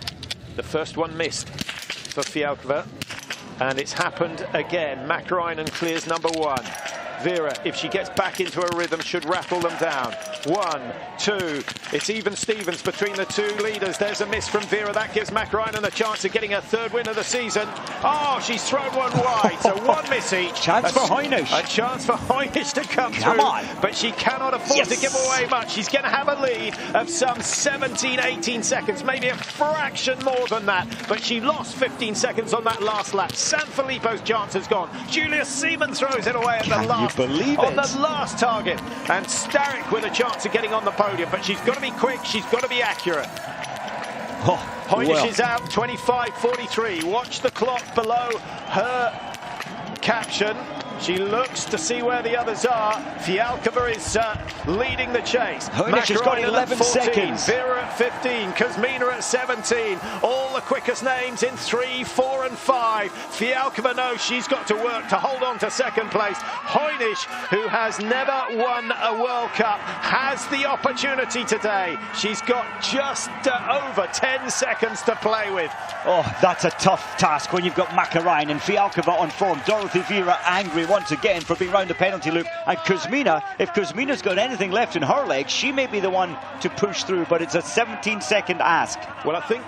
The first one missed for Fialková, and it's happened again. Mäkäräinen clears number one. Vera, if she gets back into her rhythm, should rattle them down. 1, 2. It's even Stevens between the two leaders. There's a miss from Vera. That gives Mäkäräinen a chance of getting her third win of the season. Oh, she's thrown one wide, so one miss each. Chance for Heinisch. A chance for Heinisch to come through. On. But she cannot afford to give away much. She's going to have a lead of some 17, 18 seconds, maybe a fraction more than that. But she lost 15 seconds on that last lap. Sanfilippo's chance has gone. Julia Seaman throws it away at the last. Believe on it. the last target, and Starrick with a chance of getting on the podium, but she's got to be quick, she's got to be accurate. Heinisch is out, 25:43. Watch the clock below her caption. She looks to see where the others are. Fialková is leading the chase. Heinisch has got 11 seconds. Vera at 15, Kuzminová at 17. All the quickest names in 3, 4 and 5. Fialková knows she's got to work to hold on to second place. Heinisch, who has never won a World Cup, has the opportunity today. She's got just over 10 seconds to play with. Oh, that's a tough task when you've got Mäkäräinen and Fialková on form. Dorothy Vera angry once again for being round the penalty loop, and Kuzmina, if Kuzmina's got anything left in her legs, she may be the one to push through, but it's a 17-second ask. Well, I think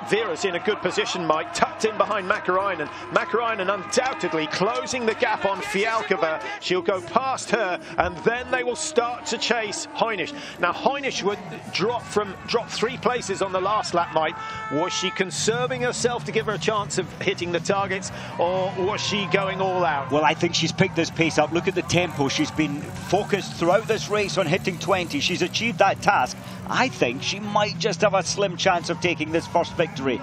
Vera's in a good position, Mike, tucked in behind Mäkäräinen. Mäkäräinen undoubtedly closing the gap on Fialková. She'll go past her, and then they will start to chase Heinisch. Now, Heinisch would drop 3 places on the last lap, Mike. Was she conserving herself to give her a chance of hitting the targets, or was she going all out? Well, I think she's picked this pace up. Look at the tempo. She's been focused throughout this race on hitting 20. She's achieved that task. I think she might just have a slim chance of taking this first victory.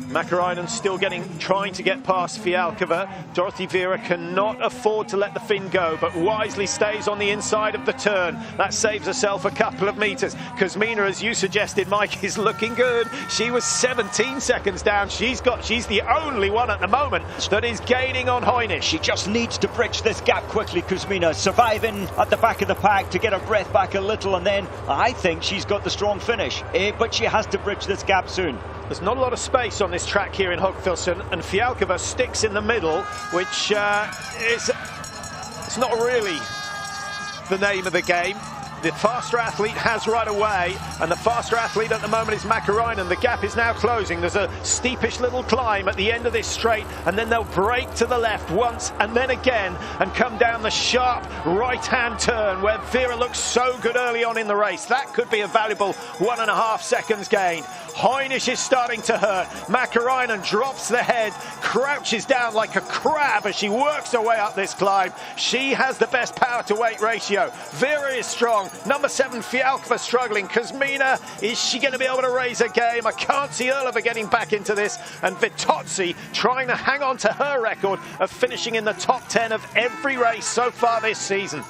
Mäkäräinen still trying to get past Fialková. Dorothy Vera cannot afford to let the Finn go, but wisely stays on the inside of the turn. That saves herself a couple of metres. Kuzmina, as you suggested, Mike, is looking good. She was 17 seconds down. She's the only one at the moment that is gaining on Heinisch. She just needs to bridge this gap quickly, Kuzmina, surviving at the back of the pack to get her breath back a little, and then I think she's got the strong finish. But she has to bridge this gap soon. There's not a lot of space on this track here in Hochfilzen, and Fialková sticks in the middle, which it's not really the name of the game. The faster athlete has right away, and the faster athlete at the moment is Mäkäräinen. The gap is now closing. There's a steepish little climb at the end of this straight, and then they'll break to the left once and then again and come down the sharp right-hand turn where Vera looks so good early on in the race. That could be a valuable 1.5 seconds gain. Heinisch is starting to hurt. Mäkäräinen drops the head, crouches down like a crab as she works her way up this climb. She has the best power to weight ratio. Vera is strong. Number 7, Fialková struggling. Kuzmina, is she going to be able to raise her game? I can't see Erlova getting back into this. And Vitozzi trying to hang on to her record of finishing in the top 10 of every race so far this season.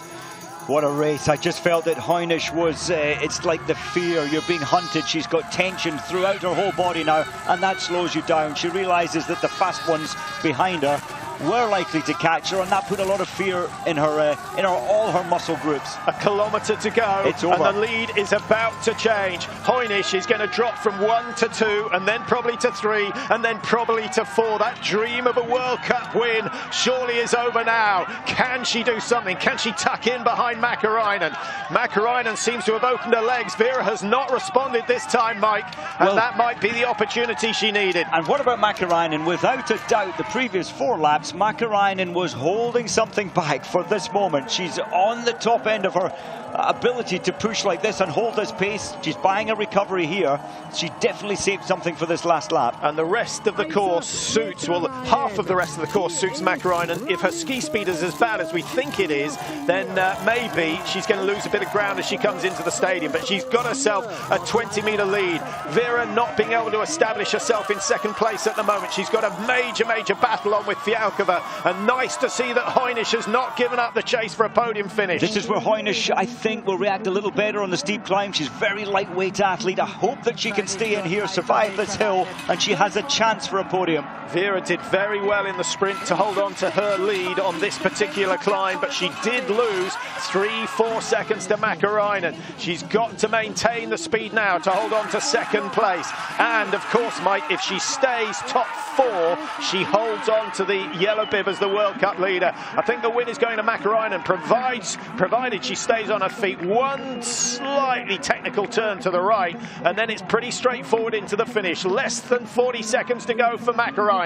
What a race. I just felt that Heinisch was, it's like the fear. You're being hunted. She's got tension throughout her whole body now, and that slows you down. She realises that the fast ones behind her were likely to catch her, and that put a lot of fear in her, all her muscle groups. A kilometre to go, it's over. And the lead is about to change. Heinisch is going to drop from 1 to 2, and then probably to 3, and then probably to 4. That dream of a World Cup win surely is over now. Can she do something? Can she tuck in behind Mäkäräinen? Mäkäräinen seems to have opened her legs. Vera has not responded this time, Mike, and that might be the opportunity she needed. And what about Mäkäräinen? Without a doubt, the previous 4 laps, Mäkäräinen was holding something back for this moment. She's on the top end of her ability to push like this and hold this pace. She's buying a recovery here. She definitely saved something for this last lap. And the rest of the course suits, well, half of the rest of the course suits Mäkäräinen. If her ski speed is as bad as we think it is, then maybe she's going to lose a bit of ground as she comes into the stadium. But she's got herself a 20-metre lead. Vera not being able to establish herself in second place at the moment. She's got a major battle on with Fialková. And nice to see that Heinisch has not given up the chase for a podium finish. This is where Heinisch, I think, will react a little better on the steep climb. She's very lightweight athlete. I hope that she can stay in here, survive this hill, and she has a chance for a podium. Vera did very well in the sprint to hold on to her lead on this particular climb, but she did lose 3-4 seconds to Mäkäräinen. She's got to maintain the speed now to hold on to second place. And of course, Mike, if she stays top 4, she holds on to the yellow bib as the World Cup leader. I think the win is going to Mäkäräinen, provided she stays on her feet. One slightly technical turn to the right, and then it's pretty straightforward into the finish. Less than 40 seconds to go for Mäkäräinen.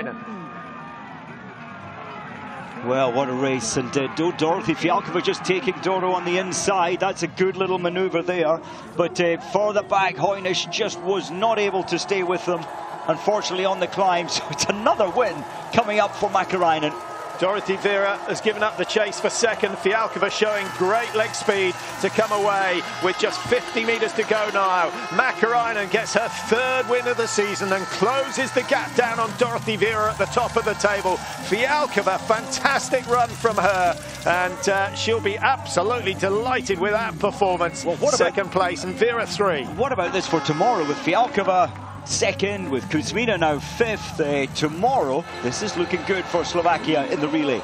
Well, what a race. And Dorothy Fialková just taking Doro on the inside. That's a good little manoeuvre there. But further back, Hoynish just was not able to stay with them, unfortunately, on the climb. So it's another win coming up for Mäkäräinen. Dorothy Vera has given up the chase for second. Fialková showing great leg speed to come away with just 50 metres to go now. Mäkäräinen gets her third win of the season and closes the gap down on Dorothy Vera at the top of the table. Fialková, fantastic run from her, and she'll be absolutely delighted with that performance. Well, second place and Vera 3. What about this for tomorrow with Fialková second, with Kuzminová now fifth? Tomorrow, this is looking good for Slovakia in the relay.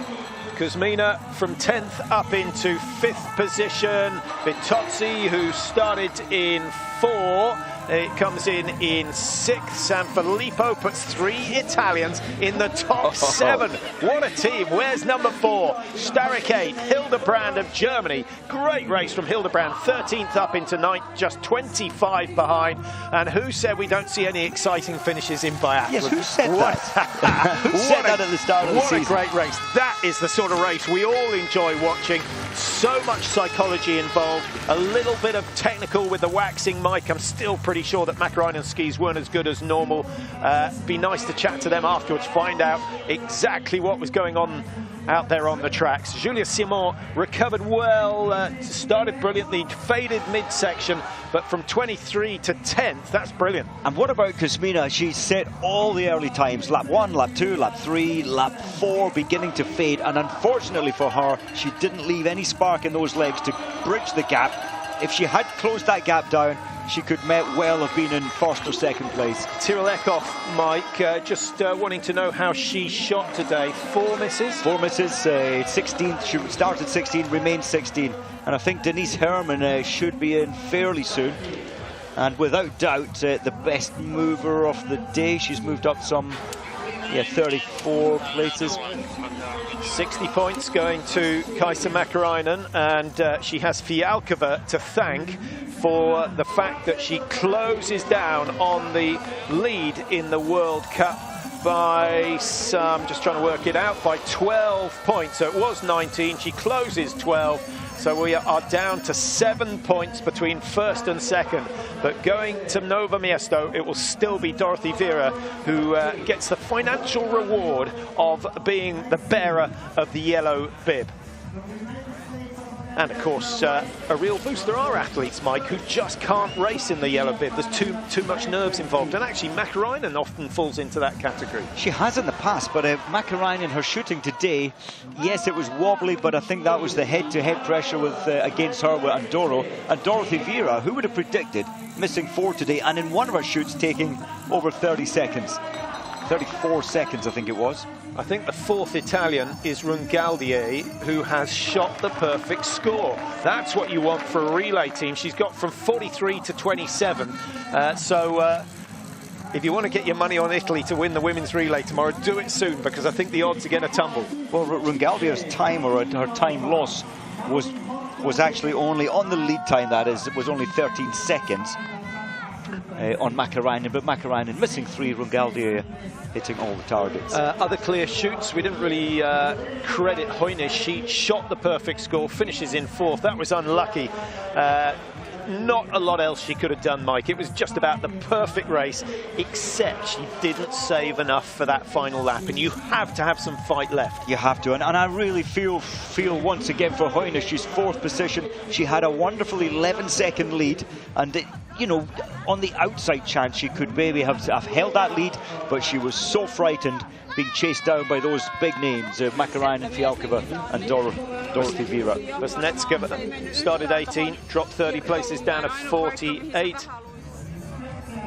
Kuzminová from 10th up into 5th position. Vitozzi, who started in 4, it comes in 6th. Sanfilippo puts 3 Italians in the top 7. What a team. Where's number 4? Starek 8, Hildebrand of Germany. Great race from Hildebrand. 13th up into 9th, just 25 behind. And who said we don't see any exciting finishes in biathlon? Yes, who said that? Who said that at the start of the season? What a great race. That is the sort of race we all enjoy watching. So much psychology involved. A little bit of technical with the waxing, Mike. I'm still pretty sure that Mäkäräinen's skis weren't as good as normal. Be nice to chat to them afterwards, find out exactly what was going on out there on the tracks. Julia Simon recovered well, started brilliantly, faded midsection, but from 23 to 10th, that's brilliant. And what about Kuzminová? She set all the early times, lap 1, lap 2, lap 3, lap 4, beginning to fade, and unfortunately for her, she didn't leave any spark in those legs to bridge the gap. If she had closed that gap down, she could well have been in first or second place. Tyrrell Eckhoff, Mike, just wanting to know how she shot today. 4 misses? 4 misses, 16th. She started 16, remained 16. And I think Denise Herman should be in fairly soon. And without doubt, the best mover of the day. She's moved up some 34 places. 60 points going to Kaisa Mäkäräinen, and she has Fialková to thank for the fact that she closes down on the lead in the World Cup by some, just trying to work it out, by 12 points. So it was 19, she closes 12. So we are down to 7 points between first and second. But going to Novo Miesto, it will still be Dorothy Vera who gets the financial reward of being the bearer of the yellow bib. And of course, a real boost. There are athletes, Mike, who just can't race in the yellow bib. There's too much nerves involved. And actually, Mäkäräinen often falls into that category. She has in the past, but Mäkäräinen, her shooting today, yes, it was wobbly, but I think that was the head-to-head pressure with against her and Doro. And Dorothy Vera, who would have predicted missing 4 today, and in one of her shoots taking over 30 seconds. 34 seconds, I think it was. I think the 4th Italian is Rungaldier, who has shot the perfect score. That's what you want for a relay team. She's got from 43 to 27. So if you want to get your money on Italy to win the women's relay tomorrow, do it soon, because I think the odds are going to tumble. Well, Rungaldier's time, or her time loss, was actually only on the lead time, that is, it was only 13 seconds. On Mäkäräinen, but Mäkäräinen missing 3, Rungaldier hitting all the targets. Other clear shoots, we didn't really credit Hoynish. She shot the perfect score, finishes in 4th. That was unlucky. Not a lot else she could have done, Mike. It was just about the perfect race, except she didn't save enough for that final lap, and you have to have some fight left. You have to, and I really feel once again for Hoynish, she's 4th position. She had a wonderful 11-second lead, and you know, on the outside chance she could maybe have held that lead, but she was so frightened being chased down by those big names, Makarainen, Fialková and Dorothy Vera. Kuznetsova started 18, dropped 30 places down to 48.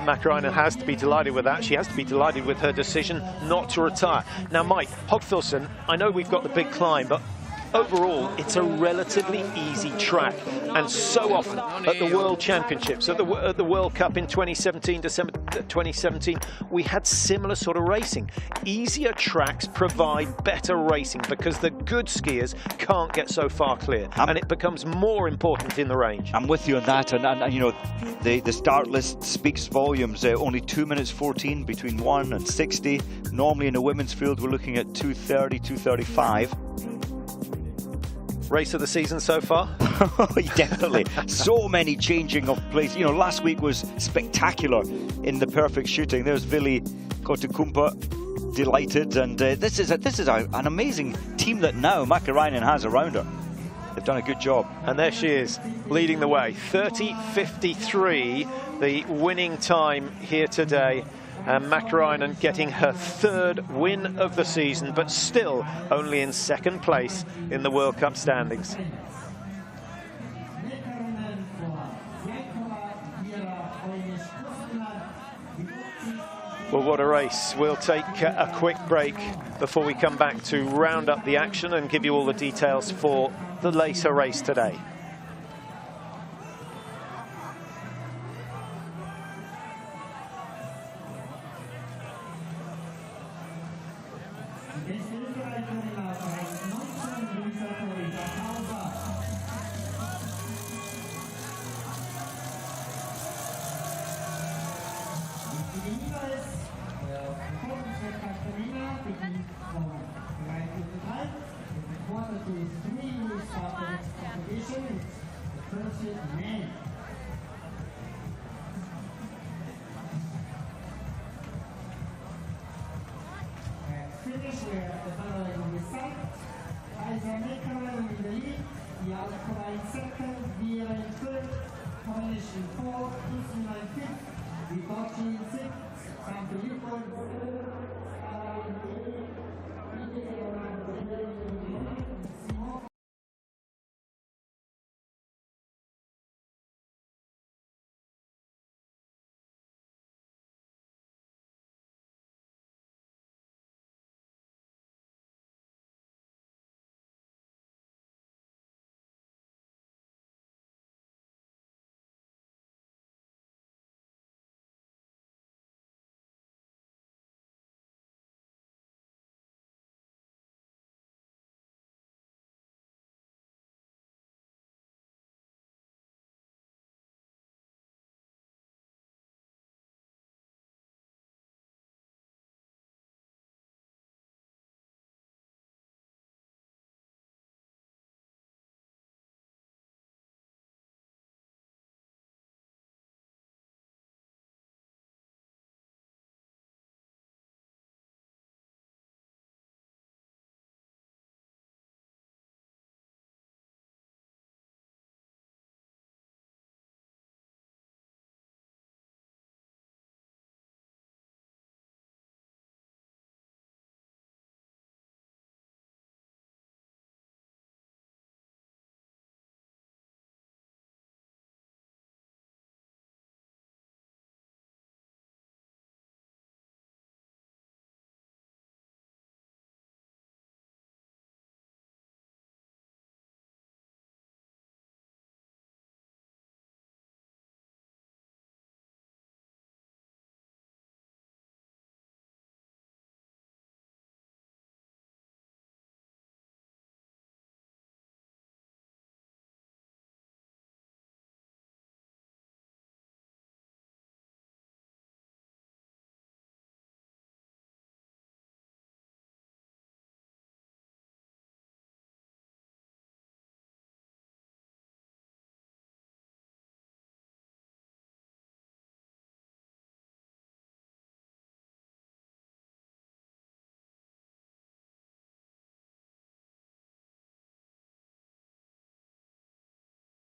Makarainen has to be delighted with that. She has to be delighted with her decision not to retire. Now, Mike, Hochfilzen, I know we've got the big climb, but overall, it's a relatively easy track. And so often at the World Championships, at the World Cup in 2017, December 2017, we had similar sort of racing. Easier tracks provide better racing because the good skiers can't get so far clear. And it becomes more important in the range. I'm with you on that. And you know, the start list speaks volumes. Only 2 minutes 14 between 1 and 60. Normally in the women's field, we're looking at 2:30, 2:35. Race of the season so far? Definitely. So many changing of place. You know, last week was spectacular in the perfect shooting. There's Vili Kotikumpa, delighted, and this is an amazing team that now Makarainen has around her. They've done a good job. And there she is, leading the way. 30:53, the winning time here today. And Makarainen getting her 3rd win of the season, but still only in 2nd place in the World Cup standings. Well, what a race. We'll take a quick break before we come back to round up the action and give you all the details for the later race today.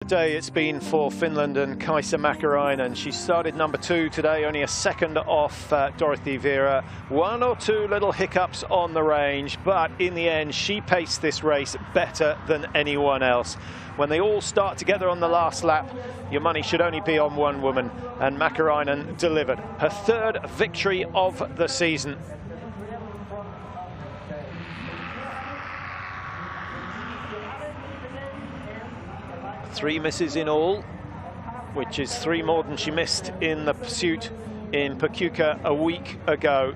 day it's been for Finland and Kaisa Mäkäräinen. She started number 2 today, only a second off Dorothy Vera. 1 or 2 little hiccups on the range, but in the end she paced this race better than anyone else. When they all start together on the last lap, your money should only be on one woman, and Mäkäräinen delivered her 3rd victory of the season. 3 misses in all, which is 3 more than she missed in the pursuit in Pachuca a week ago,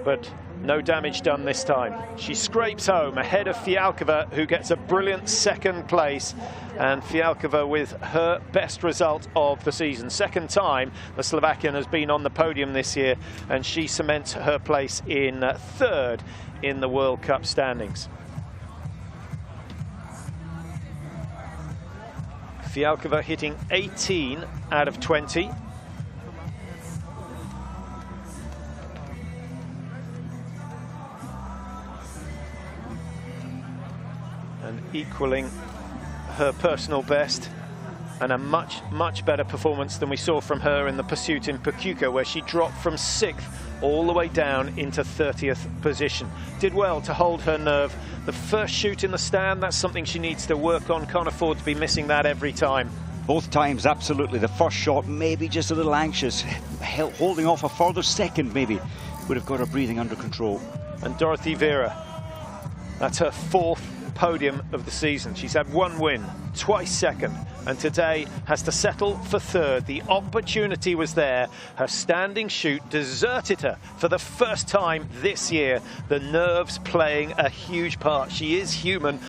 but no damage done this time. She scrapes home ahead of Fialková, who gets a brilliant 2nd place, and Fialková with her best result of the season. 2nd time the Slovakian has been on the podium this year, and she cements her place in 3rd in the World Cup standings. Fialková hitting 18 out of 20. And equaling her personal best, and a much better performance than we saw from her in the pursuit in Pachuca, where she dropped from 6th all the way down into 30th position. Did well to hold her nerve. The first shoot in the stand, that's something she needs to work on. Can't afford to be missing that every time. Both times, absolutely. The first shot, maybe just a little anxious, holding off a further second maybe would have got her breathing under control. And Dorothy Vera, that's her 4th podium of the season. She's had 1 win, twice 2nd, and today has to settle for 3rd. The opportunity was there. Her standing shoot deserted her for the first time this year. The nerves playing a huge part. She is human.